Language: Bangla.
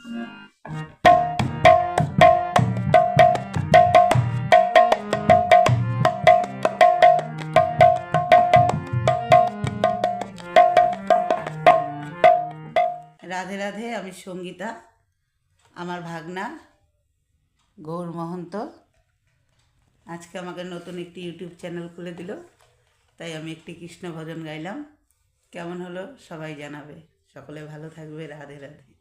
রাধে রাধে, আমি সঙ্গীতা। আমার ভাগনা গৌর মহন্ত আজকে আমাকে নতুন একটি ইউটিউব চ্যানেল খুলে দিল, তাই আমি একটি কৃষ্ণ ভজন গাইলাম। কেমন হলো সবাই জানাবে। সকলে ভালো থাকবে। রাধে রাধে।